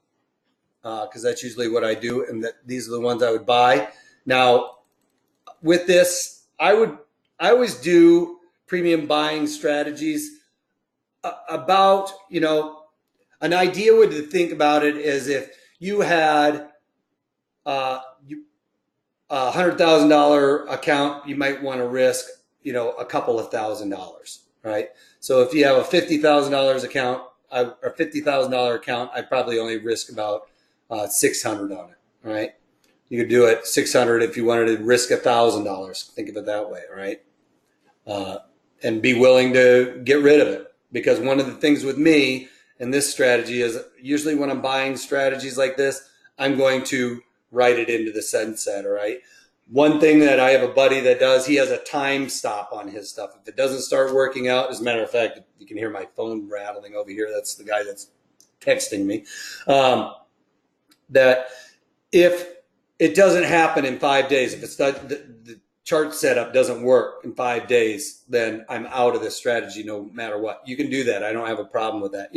because that's usually what I do, and these are the ones I would buy. Now, with this, I always do premium buying strategies about, an idea would to think about it is if you had a $100,000 account, you might want to risk, a couple of $1,000s, right? So if you have a $50,000 account or $50,000 account, I'd probably only risk about 600 on it, right? You could do it 600 if you wanted to risk $1,000. Think of it that way, right? And be willing to get rid of it, because one of the things with me and this strategy is usually when I'm buying strategies like this, I'm going to write it into the sunset, all right? One thing that I have a buddy that does, he has a time stop on his stuff. If it doesn't start working out, as a matter of fact, you can hear my phone rattling over here. That's the guy that's texting me. That if it doesn't happen in 5 days, if it's not, the chart setup doesn't work in 5 days, then I'm out of this strategy no matter what. You can do that. I don't have a problem with that,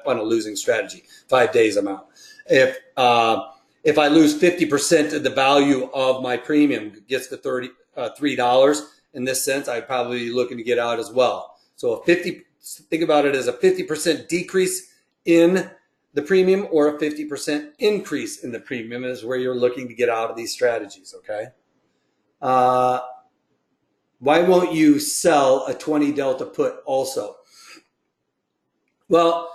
on a losing strategy. 5 days, I'm out. If I lose 50% of the value of my premium, gets to $3 in this sense, I'd probably be looking to get out as well. So think about it as a 50% decrease in the premium or a 50% increase in the premium is where you're looking to get out of these strategies, okay? Why won't you sell a 20 delta put also? Well,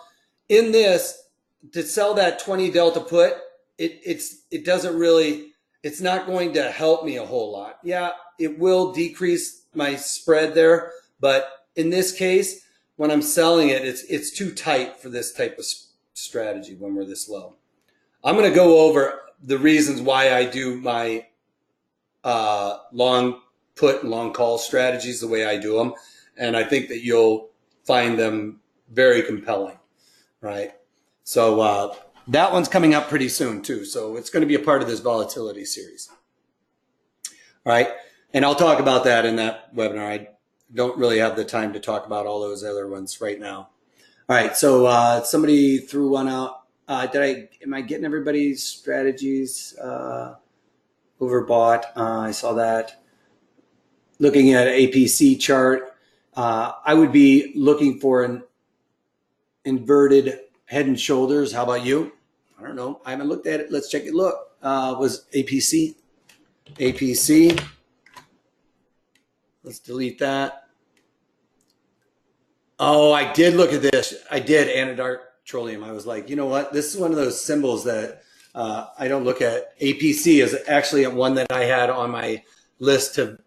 in this, to sell that 20 delta put, it doesn't really, it's not going to help me a whole lot. Yeah, it will decrease my spread there, but in this case, when I'm selling it, it's too tight for this type of strategy when we're this low. I'm going to go over the reasons why I do my long put and long call strategies the way I do them, and I think that you'll find them very compelling, right? So that one's coming up pretty soon too, so it's going to be a part of this volatility series. All right, and I'll talk about that in that webinar. I don't really have the time to talk about all those other ones right now. All right, so somebody threw one out. Am I getting everybody's strategies overbought? I saw that. Looking at an APC chart, I would be looking for an inverted head and shoulders. How about you? I don't know. I haven't looked at it. Let's check it. Look, was APC. Let's delete that. Oh, I did look at this. I did, Anadark Petroleum. I was like, you know what? This is one of those symbols that I don't look at. APC is actually one that I had on my list to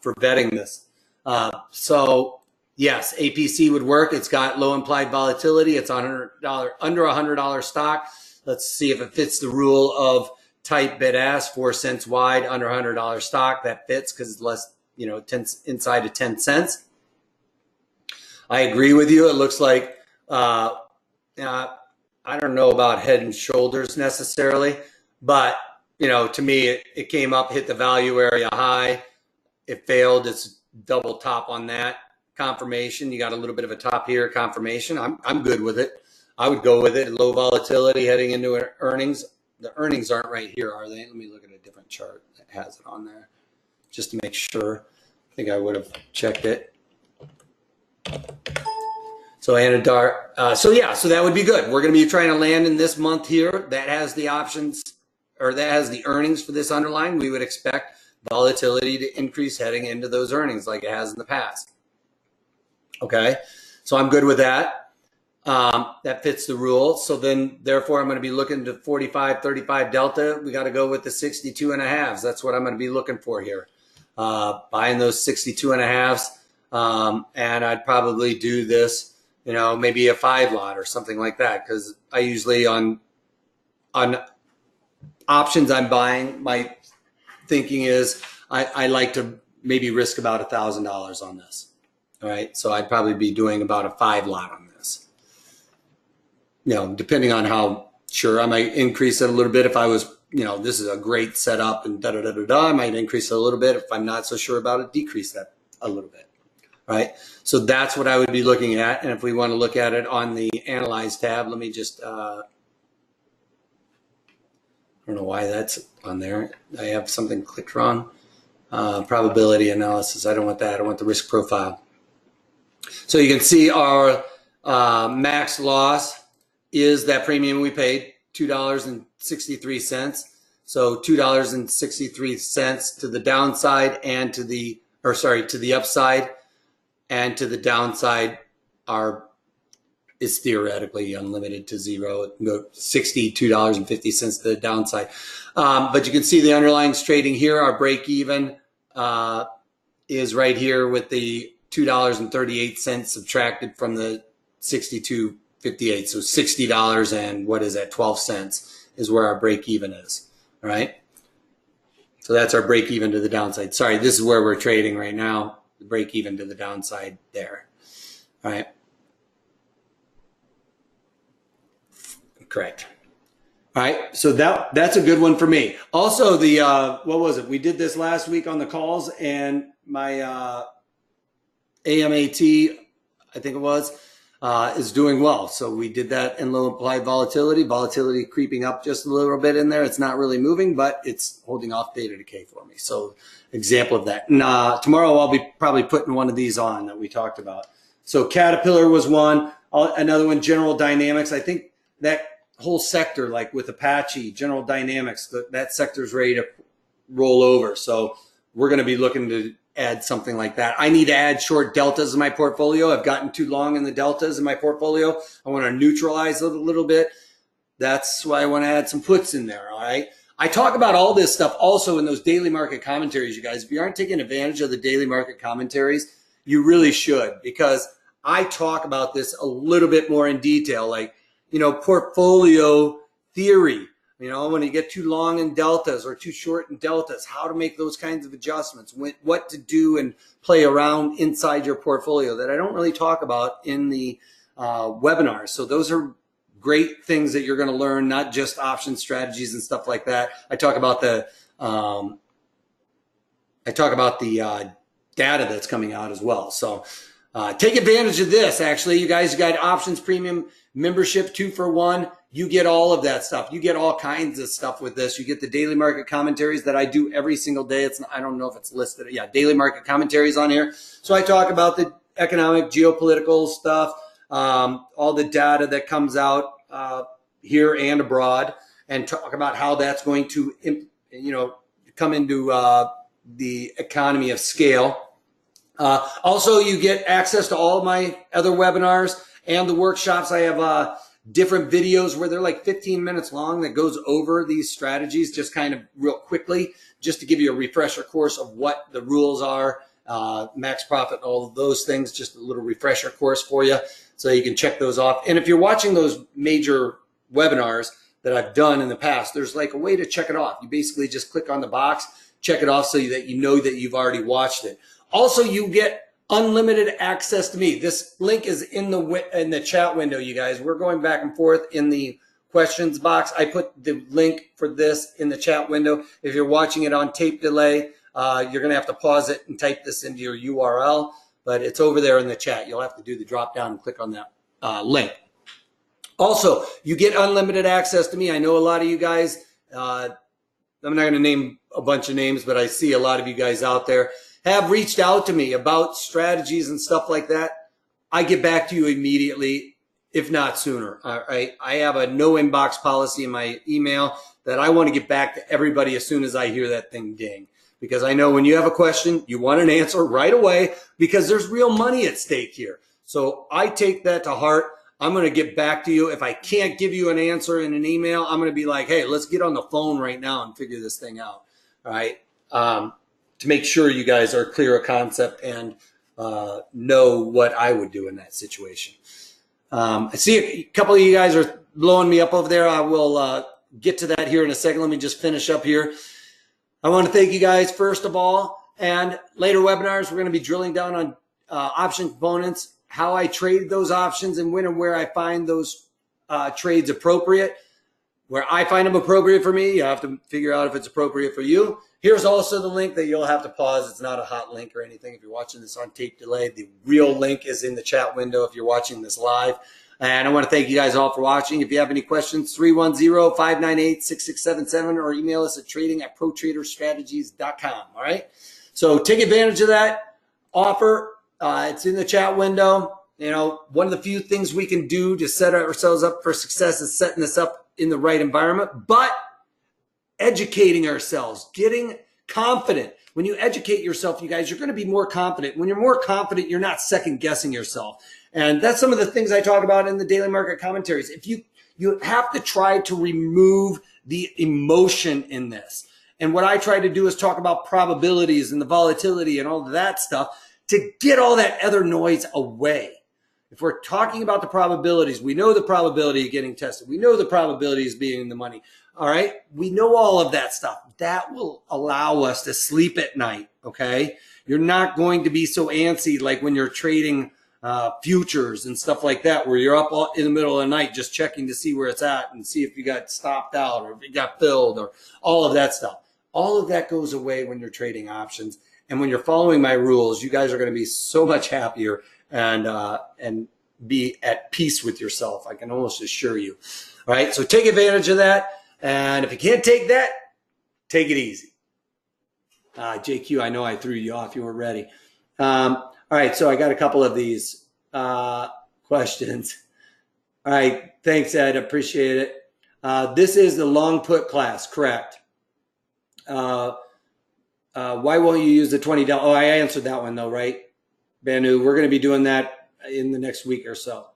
for vetting this. So yes, APC would work. It's got low implied volatility. It's $100 under $100 stock. Let's see if it fits the rule of tight bid ask, 4 cents wide, under $100 stock. That fits because it's less, inside of 10 cents. I agree with you. It looks like, I don't know about head and shoulders necessarily, but, to me, it came up, hit the value area high. It failed. It's double top on that. Confirmation. You got a little bit of a top here. Confirmation. I'm good with it. I would go with it. Low volatility heading into earnings. the earnings aren't right here, are they? Let me look at a different chart that has it on there just to make sure. I think I would have checked it. So Anadar, so yeah, so that would be good. We're going to be trying to land in this month here. That has the options, or that has the earnings for this underlying. We would expect volatility to increase heading into those earnings like it has in the past. Okay, so I'm good with that. That fits the rule. So then, therefore, I'm going to be looking to 45, 35 delta. We got to go with the 62 and a halves. That's what I'm going to be looking for here. Buying those 62 and a halves. And I'd probably do this, you know, maybe a 5 lot or something like that. Because I usually on options I'm buying, my thinking is I like to maybe risk about $1,000 on this. All right. So I'd probably be doing about a 5 lot on this. You know, depending on how sure, I might increase it a little bit if I was, you know, this is a great setup and I might increase it a little bit. If I'm not so sure about it, decrease that a little bit. Right. So that's what I would be looking at. And if we want to look at it on the Analyze tab, let me just, I don't know why that's on there. I have something clicked wrong. Probability analysis. I don't want that. I want the risk profile. So you can see our max loss is that premium we paid, $2.63. So $2.63 to the downside and to the, to the upside and to the downside is theoretically unlimited to zero. $62.50 to the downside. But you can see the underlying trading here. Our break even is right here with the $2.38 subtracted from the 62.58. So $60 and what is that? 12 cents is where our break even is. All right. So that's our break even to the downside. Sorry, this is where we're trading right now. The break even to the downside there. All right. Correct. All right. So that's a good one for me. Also, the what was it? We did this last week on the calls, and my AMAT, I think it was, is doing well. So we did that in low implied volatility creeping up just a little bit in there. It's not really moving, but it's holding off beta decay for me. So example of that. And tomorrow I'll be probably putting one of these on that we talked about. So Caterpillar was one. Another one, General Dynamics. I think that whole sector, like with Apache, General Dynamics, that sector's ready to roll over. So we're going to be looking to add something like that. I need to add short deltas in my portfolio. I've gotten too long in the deltas in my portfolio. I want to neutralize it a little bit. That's why I want to add some puts in there. All right. I talk about all this stuff also in those daily market commentaries, you guys. If you aren't taking advantage of the daily market commentaries, you really should, because I talk about this a little bit more in detail, like, you know, portfolio theory. You know, when you get too long in deltas or too short in deltas, how to make those kinds of adjustments, what to do and play around inside your portfolio that I don't really talk about in the webinars. So those are great things that you're going to learn, not just option strategies and stuff like that. I talk about the data that's coming out as well. So take advantage of this. Actually, you guys got options premium membership 2-for-1. You get all of that stuff. You get all kinds of stuff with this. You get the daily market commentaries that I do every single day. I don't know if it's listed. Yeah, daily market commentaries on here. So I talk about the economic, geopolitical stuff, all the data that comes out here and abroad, and talk about how that's going to, you know, come into the economy of scale. Also, you get access to all of my other webinars and the workshops. I have different videos where they're like 15 minutes long that goes over these strategies just kind of real quickly, just to give you a refresher course of what the rules are, max profit, all of those things, just a little refresher course for you so you can check those off. And if you're watching those major webinars that I've done in the past, there's like a way to check it off. You basically just click on the box, check it off so that you know that you've already watched it. Also, you get unlimited access to me. This link is in the chat window, you guys. We're going back and forth in the questions box. I put the link for this in the chat window. If you're watching it on tape delay, you're going to have to pause it and type this into your URL, but it's over there in the chat. You'll have to do the drop down and click on that link. Also, you get unlimited access to me. I know a lot of you guys, I'm not going to name a bunch of names, but I see a lot of you guys out there have reached out to me about strategies and stuff like that. I get back to you immediately, if not sooner. All right. I have a no inbox policy in my email that I want to get back to everybody as soon as I hear that thing ding. Because I know when you have a question, you want an answer right away because there's real money at stake here. So I take that to heart. I'm going to get back to you. If I can't give you an answer in an email, I'm going to be like, hey, let's get on the phone right now and figure this thing out. All right. To make sure you guys are clear of concept and know what I would do in that situation. I see a couple of you guys are blowing me up over there. I will get to that here in a second. Let me just finish up here. I want to thank you guys first of all. And later webinars, we're going to be drilling down on option components, how I trade those options, and when and where I find those trades appropriate. Where I find them appropriate for me, you have to figure out if it's appropriate for you. Here's also the link that you'll have to pause. It's not a hot link or anything. If you're watching this on tape delay, the real link is in the chat window if you're watching this live. And I want to thank you guys all for watching. If you have any questions, 310-598-6677 or email us at trading@protraderstrategies.com. All right. So take advantage of that offer. It's in the chat window. You know, one of the few things we can do to set ourselves up for success is setting this up in the right environment, but educating ourselves, getting confident. When you educate yourself, you guys, you're going to be more confident. When you're more confident, you're not second guessing yourself. And that's some of the things I talk about in the daily market commentaries. If you have to try to remove the emotion in this. And what I try to do is talk about probabilities and the volatility and all of that stuff to get all that other noise away. If we're talking about the probabilities, we know the probability of getting tested. We know the probability of being in the money. All right. We know all of that stuff. That will allow us to sleep at night. Okay. You're not going to be so antsy like when you're trading futures and stuff like that, where you're up in the middle of the night just checking to see where it's at and see if you got stopped out or if you got filled or all of that stuff. All of that goes away when you're trading options. And when you're following my rules, you guys are going to be so much happier and be at peace with yourself. I can almost assure you. All right. So take advantage of that. And if you can't take that, take it easy. JQ, I know I threw you off. You weren't ready. All right. So I got a couple of these questions. All right. Thanks, Ed. Appreciate it. This is the long put class. Correct. Why won't you use the $20? Oh, I answered that one though, right? Banu, we're going to be doing that in the next week or so.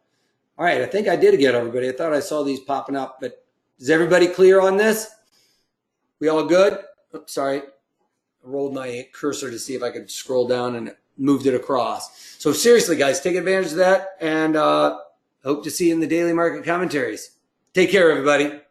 All right. I think I did get everybody. I thought I saw these popping up, but is everybody clear on this? We all good? Oops, sorry. I rolled my cursor to see if I could scroll down and moved it across. So seriously, guys, take advantage of that. And hope to see you in the daily market commentaries. Take care, everybody.